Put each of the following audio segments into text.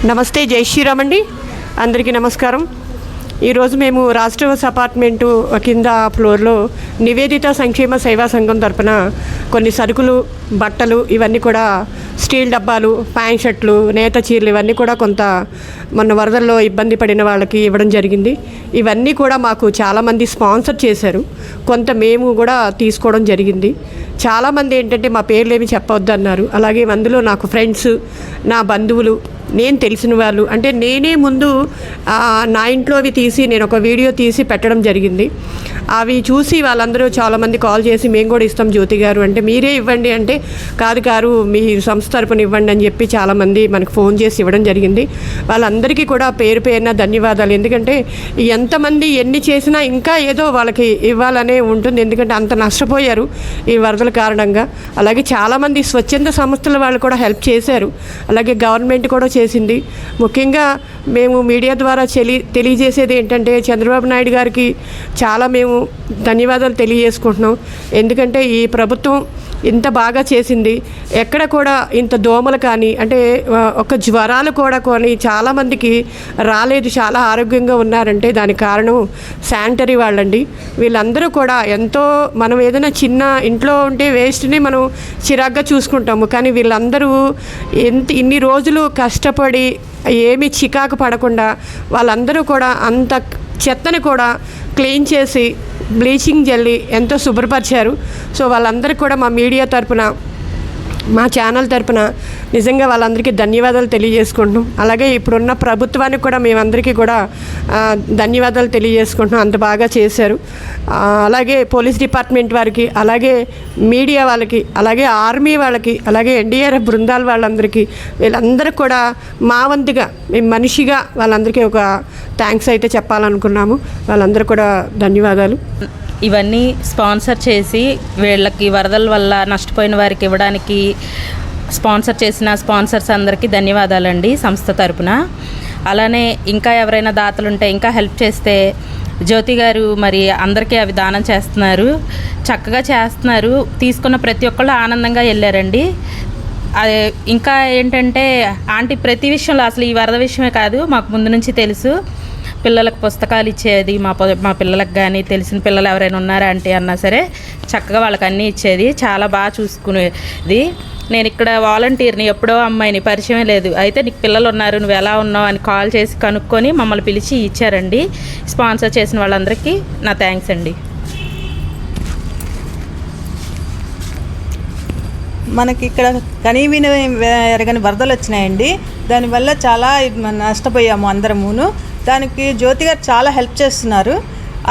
నమస్తే, జై శ్రీరామ్ అండి. అందరికీ నమస్కారం. ఈరోజు మేము రాష్ట్రవస్ అపార్ట్మెంటు కింద ఫ్లోర్లో నివేదిత సంక్షేమ సేవా సంఘం తరపున కొన్ని సరుకులు, బట్టలు ఇవన్నీ కూడా స్టీల్ డబ్బాలు, ప్యాంట్ షర్ట్లు, నేత చీరలు ఇవన్నీ కూడా కొంత మొన్న వరదల్లో ఇబ్బంది పడిన వాళ్ళకి ఇవ్వడం జరిగింది. ఇవన్నీ కూడా మాకు చాలామంది స్పాన్సర్ చేశారు, కొంత మేము కూడా తీసుకోవడం జరిగింది. చాలామంది ఏంటంటే మా పేర్లు ఏమి చెప్పవద్దు అన్నారు. అలాగే అందులో నాకు ఫ్రెండ్స్, నా బంధువులు, నేను తెలిసిన వాళ్ళు, అంటే నేనే ముందు నా ఇంట్లోవి తీసి నేను ఒక వీడియో తీసి పెట్టడం జరిగింది. అవి చూసి వాళ్ళందరూ చాలామంది కాల్ చేసి మేము కూడా ఇస్తాం జ్యోతి గారు అంటే, మీరే ఇవ్వండి అంటే, కాదు మీ సంస్థ తరపున ఇవ్వండి అని చెప్పి చాలామంది మనకు ఫోన్ చేసి ఇవ్వడం జరిగింది. వాళ్ళందరికీ కూడా పేరు పేరున ధన్యవాదాలు. ఎందుకంటే ఎంతమంది ఎన్ని చేసినా ఇంకా ఏదో వాళ్ళకి ఇవ్వాలనే ఉంటుంది. ఎందుకంటే అంత నష్టపోయారు ఈ వరదల కారణంగా. అలాగే చాలామంది స్వచ్ఛంద సంస్థల వాళ్ళు కూడా హెల్ప్ చేశారు. అలాగే గవర్నమెంట్ కూడా చేసింది. ముఖ్యంగా మేము మీడియా ద్వారా తెలియజేసేది ఏంటంటే, చంద్రబాబు నాయుడు గారికి చాలా మేము ధన్యవాదాలు తెలియజేసుకుంటున్నాం. ఎందుకంటే ఈ ప్రభుత్వం ఇంత బాగా చేసింది. ఎక్కడ కూడా ఇంత దోమలు కానీ, అంటే ఒక జ్వరాలు కూడా కొని చాలామందికి రాలేదు, చాలా ఆరోగ్యంగా ఉన్నారంటే దానికి కారణం శానిటరీ వాళ్ళండి. వీళ్ళందరూ కూడా ఎంతో, మనం ఏదైనా చిన్న ఇంట్లో ఉంటే వేస్ట్ని మనం చిరాగ్గా చూసుకుంటాము, కానీ వీళ్ళందరూ ఇన్ని రోజులు కష్టపడి ఏమీ చికాకు పడకుండా వాళ్ళందరూ కూడా అంత చెత్తని కూడా క్లీన్ చేసి బ్లీచింగ్ జల్లి ఎంతో శుభ్రపరిచారు. సో వాళ్ళందరికీ కూడా మా మీడియా తరపున, మా ఛానల్ తరపున నిజంగా వాళ్ళందరికీ ధన్యవాదాలు తెలియజేసుకుంటున్నాం. అలాగే ఇప్పుడున్న ప్రభుత్వానికి కూడా మేమందరికీ కూడా ధన్యవాదాలు తెలియజేసుకుంటున్నాం, అంత బాగా చేశారు. అలాగే పోలీస్ డిపార్ట్మెంట్ వారికి, అలాగే మీడియా వాళ్ళకి, అలాగే ఆర్మీ వాళ్ళకి, అలాగే ఎన్డీఆర్ఎఫ్ బృందాల వాళ్ళందరికీ, వీళ్ళందరికీ కూడా మా వంతుగా మేము మనిషిగా వాళ్ళందరికీ ఒక థ్యాంక్స్ అయితే చెప్పాలనుకున్నాము. వాళ్ళందరూ కూడా ధన్యవాదాలు. ఇవన్నీ స్పాన్సర్ చేసి వీళ్ళకి వరదల వల్ల నష్టపోయిన వారికి ఇవ్వడానికి స్పాన్సర్ చేసిన స్పాన్సర్స్ అందరికీ ధన్యవాదాలండి సంస్థ తరపున. అలానే ఇంకా ఎవరైనా దాతలుంటే ఇంకా హెల్ప్ చేస్తే, జ్యోతి గారు మరి అందరికీ అవి దానం చేస్తున్నారు, చక్కగా చేస్తున్నారు. తీసుకున్న ప్రతి ఒక్కళ్ళు ఆనందంగా వెళ్ళారండి. అదే ఇంకా ఏంటంటే, ఆంటీ ప్రతి విషయంలో, అసలు ఈ వరద విషయమే కాదు, మాకు ముందు నుంచి తెలుసు, పిల్లలకు పుస్తకాలు ఇచ్చేది, మా పిల్లలకు కానీ తెలిసిన పిల్లలు ఎవరైనా ఉన్నారా అంటే అన్నా సరే చక్కగా వాళ్ళకి అన్నీ ఇచ్చేది, చాలా బాగా చూసుకునేది. నేను ఇక్కడ వాలంటీర్ని, ఎప్పుడో అమ్మాయిని, పరిచయం లేదు, అయితే నీకు పిల్లలు ఉన్నారు, నువ్వు ఎలా ఉన్నావు అని కాల్ చేసి కనుక్కొని మమ్మల్ని పిలిచి ఇచ్చారండి. స్పాన్సర్ చేసిన వాళ్ళందరికీ నా థ్యాంక్స్ అండి. మనకి ఇక్కడ కనీవిని ఎరగని వరదలు వచ్చినాయండి. దానివల్ల చాలా నష్టపోయాము అందరమును. దానికి జ్యోతి గారు చాలా హెల్ప్ చేస్తున్నారు.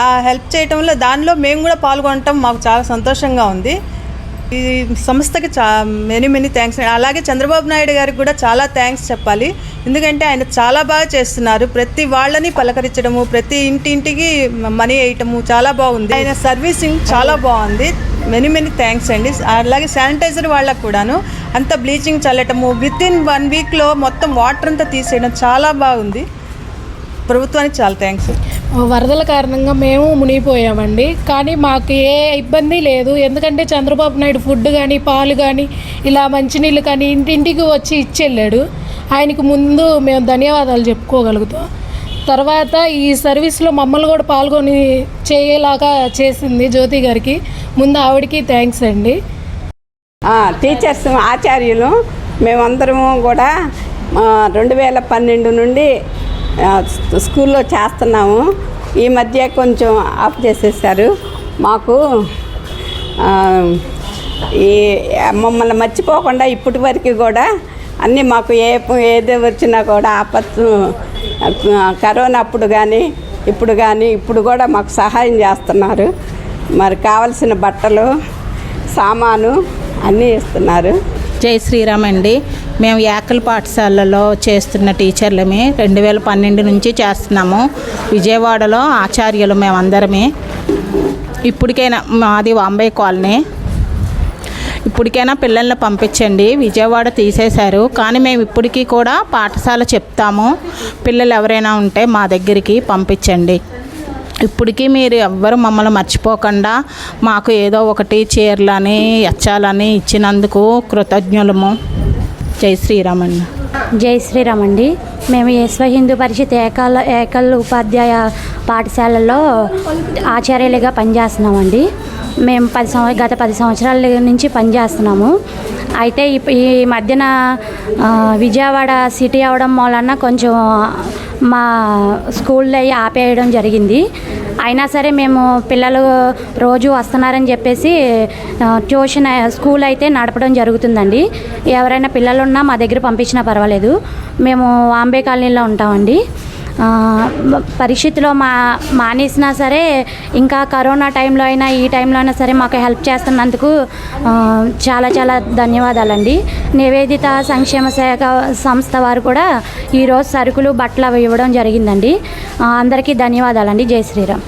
ఆ హెల్ప్ చేయటంలో దానిలో మేము కూడా పాల్గొనటం మాకు చాలా సంతోషంగా ఉంది. ఈ సంస్థకి మెనీ థ్యాంక్స్. అలాగే చంద్రబాబు నాయుడు గారికి కూడా చాలా థ్యాంక్స్ చెప్పాలి. ఎందుకంటే ఆయన చాలా బాగా చేస్తున్నారు. ప్రతి వాళ్ళని పలకరించడము, ప్రతి ఇంటింటికి మనీ వేయటము చాలా బాగుంది. ఆయన సర్వీసింగ్ చాలా బాగుంది. మెనీ థ్యాంక్స్ అండి. అలాగే శానిటైజర్ వాళ్ళకు కూడాను అంత బ్లీచింగ్ చల్లటము, వితిన్ 1 వీక్లో మొత్తం వాటర్ అంతా తీసేయడం చాలా బాగుంది. ప్రభుత్వానికి చాలా థ్యాంక్స్. వరదల కారణంగా మేము మునిగిపోయామండి, కానీ మాకు ఏ ఇబ్బంది లేదు. ఎందుకంటే చంద్రబాబు నాయుడు ఫుడ్ కానీ, పాలు కానీ, ఇలా మంచినీళ్ళు కానీ ఇంటింటికి వచ్చి ఇచ్చెళ్ళాడు. ఆయనకు ముందు మేము ధన్యవాదాలు చెప్పుకోగలుగుతాం. తర్వాత ఈ సర్వీస్లో మమ్మల్ని కూడా పాల్గొని చేయలాగా చేసింది జ్యోతి గారికి, ముందు ఆవిడకి థ్యాంక్స్ అండి. టీచర్స్, ఆచార్యులు మేమందరము కూడా 2012 నుండి స్కూల్లో చేస్తున్నాము. ఈ మధ్య కొంచెం ఆఫ్ చేసేసారు. మాకు ఈ మమ్మల్ని మర్చిపోకుండా ఇప్పటి వరకు కూడా అన్నీ మాకు ఏది వచ్చినా కూడా ఆపత్తు, కరోనా అప్పుడు కానీ ఇప్పుడు కూడా మాకు సహాయం చేస్తున్నారు. మరి కావలసిన బట్టలు, సామాను అన్నీ ఇస్తున్నారు. జై శ్రీరామ్ అండి. మేము యాకల్ పాఠశాలలో చేస్తున్న టీచర్లమే. 2012 నుంచి చేస్తున్నాము. విజయవాడలో ఆచార్యులు మేమందరమే. ఇప్పటికైనా మాది వాంబే కాలనీ. ఇప్పటికైనా పిల్లల్ని పంపించండి. విజయవాడ తీసేశారు, కానీ మేము ఇప్పటికీ కూడా పాఠశాల చెప్తాము. పిల్లలు ఎవరైనా ఉంటే మా దగ్గరికి పంపించండి. ఇప్పటికీ మీరు ఎవ్వరు మమ్మల్ని మర్చిపోకుండా మాకు ఏదో ఒకటి చీరలని, ఎచ్చాలని ఇచ్చినందుకు కృతజ్ఞులము. జై శ్రీరామ్ అండి. జై శ్రీరామ్ అండి. మేము యశ్వ హిందూ పరిషత్ ఏకల్ ఉపాధ్యాయ పాఠశాలలో ఆచార్యులుగా పనిచేస్తున్నామండి. మేము గత 10 సంవత్సరాల నుంచి పనిచేస్తున్నాము. అయితే ఈ మధ్యన విజయవాడ సిటీ అవడం వలన కొంచెం మా స్కూల్లో ఆపేయడం జరిగింది. అయినా సరే మేము పిల్లలు రోజు వస్తున్నారని చెప్పేసి ట్యూషన్ స్కూల్ అయితే నడపడం జరుగుతుందండి. ఎవరైనా పిల్లలు ఉన్నా మా దగ్గర పంపించినా పర్వాలేదు. మేము వాంబే కాలనీలో ఉంటామండి. పరిస్థితిలో మానేసినా సరే ఇంకా కరోనా టైంలో అయినా ఈ టైంలో అయినా సరే మాకు హెల్ప్ చేస్తున్నందుకు చాలా చాలా ధన్యవాదాలండి. నివేదిత సంక్షేమ సంస్థ వారు కూడా ఈరోజు సరుకులు బట్టలు ఇవ్వడం జరిగిందండి. అందరికీ ధన్యవాదాలండి. జై శ్రీరామ్.